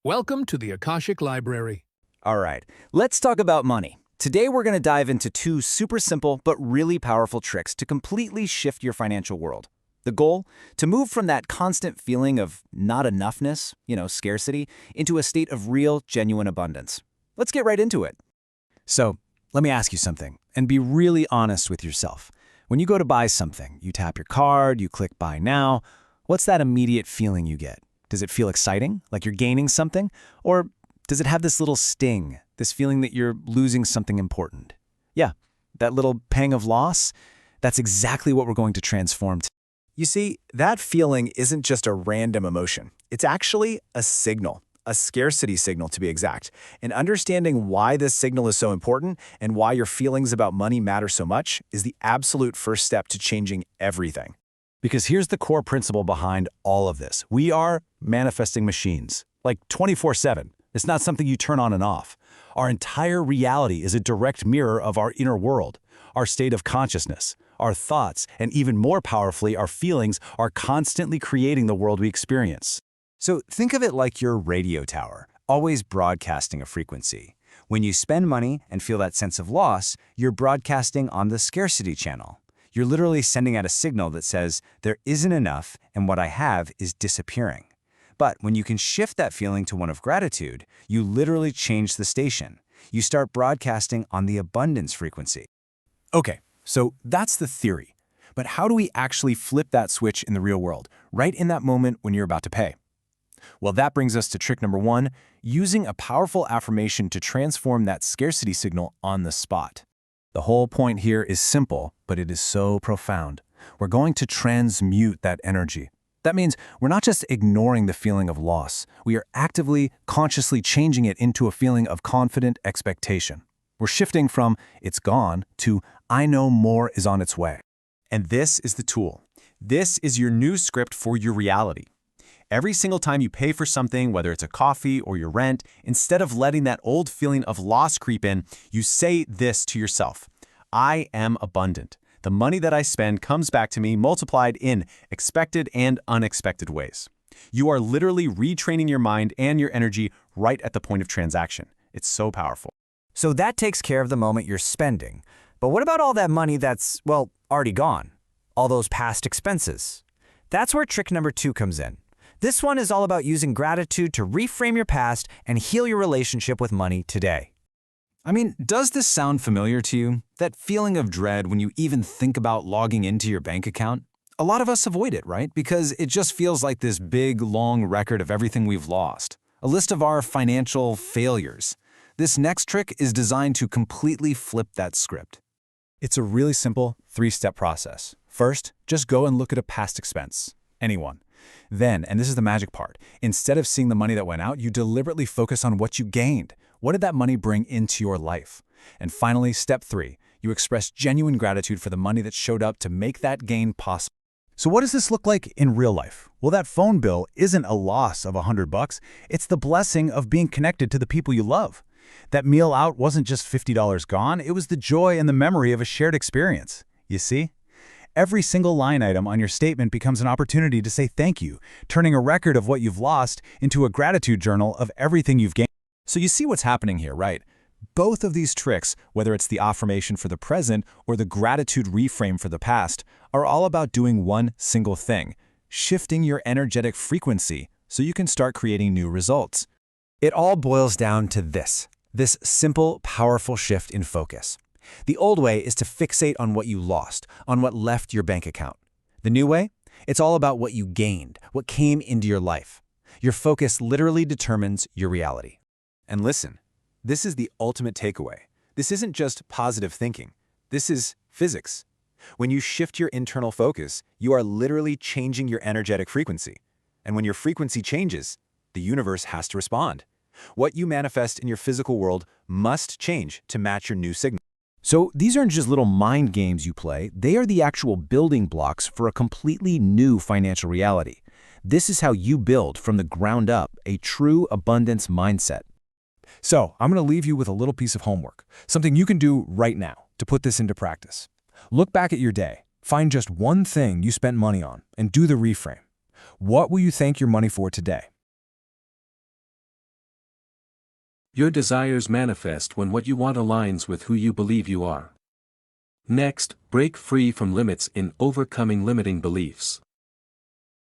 Welcome to the Akashic Library. All right, let's talk about money. Today we're going to dive into two super simple but really powerful tricks to completely shift your financial world. The goal? To move from that constant feeling of not enoughness, scarcity, into a state of real, genuine abundance. Let's get right into it. So, let me ask you something, and be really honest with yourself. When you go to buy something, you tap your card, you click Buy Now, what's that immediate feeling you get? Does it feel exciting, like you're gaining something? Or does it have this little sting, this feeling that you're losing something important? Yeah, that little pang of loss, that's exactly what we're going to transform. You see, that feeling isn't just a random emotion. It's actually a signal, a scarcity signal to be exact. And understanding why this signal is so important and why your feelings about money matter so much is the absolute first step to changing everything. Because here's the core principle behind all of this. We are manifesting machines, like 24/7. It's not something you turn on and off. Our entire reality is a direct mirror of our inner world, our state of consciousness. Our thoughts, and even more powerfully, our feelings, are constantly creating the world we experience. So think of it like your radio tower, always broadcasting a frequency. When you spend money and feel that sense of loss, you're broadcasting on the scarcity channel. You're literally sending out a signal that says, there isn't enough and what I have is disappearing. But when you can shift that feeling to one of gratitude, you literally change the station. You start broadcasting on the abundance frequency. Okay, so that's the theory. But how do we actually flip that switch in the real world, right in that moment when you're about to pay? Well, that brings us to trick number 1, using a powerful affirmation to transform that scarcity signal on the spot. The whole point here is simple, but it is so profound. We're going to transmute that energy. That means we're not just ignoring the feeling of loss. We are actively, consciously changing it into a feeling of confident expectation. We're shifting from "it's gone" to "I know more is on its way." And this is the tool. This is your new script for your reality. Every single time you pay for something, whether it's a coffee or your rent, instead of letting that old feeling of loss creep in, you say this to yourself: I am abundant. The money that I spend comes back to me multiplied in expected and unexpected ways. You are literally retraining your mind and your energy right at the point of transaction. It's so powerful. So that takes care of the moment you're spending. But what about all that money that's, well, already gone? All those past expenses? That's where trick number 2 comes in. This one is all about using gratitude to reframe your past and heal your relationship with money today. I mean, does this sound familiar to you? That feeling of dread when you even think about logging into your bank account? A lot of us avoid it, right? Because it just feels like this big, long record of everything we've lost. A list of our financial failures. This next trick is designed to completely flip that script. It's a really simple 3-step process. First, just go and look at a past expense. Anyone. Then, and this is the magic part, instead of seeing the money that went out, you deliberately focus on what you gained. What did that money bring into your life? And finally, step 3, you express genuine gratitude for the money that showed up to make that gain possible. So what does this look like in real life? Well, that phone bill isn't a loss of $100. It's the blessing of being connected to the people you love. That meal out wasn't just $50 gone, it was the joy and the memory of a shared experience. You see? Every single line item on your statement becomes an opportunity to say thank you, turning a record of what you've lost into a gratitude journal of everything you've gained. So you see what's happening here, right? Both of these tricks, whether it's the affirmation for the present or the gratitude reframe for the past, are all about doing one single thing: shifting your energetic frequency so you can start creating new results. It all boils down to this simple, powerful shift in focus. The old way is to fixate on what you lost, on what left your bank account. The new way? It's all about what you gained, what came into your life. Your focus literally determines your reality. And listen, this is the ultimate takeaway. This isn't just positive thinking. This is physics. When you shift your internal focus, you are literally changing your energetic frequency. And when your frequency changes, the universe has to respond. What you manifest in your physical world must change to match your new signal. So these aren't just little mind games you play, they are the actual building blocks for a completely new financial reality. This is how you build from the ground up a true abundance mindset. So I'm going to leave you with a little piece of homework, something you can do right now to put this into practice. Look back at your day, find just one thing you spent money on, and do the reframe. What will you thank your money for today? Your desires manifest when what you want aligns with who you believe you are. Next, break free from limits in overcoming limiting beliefs.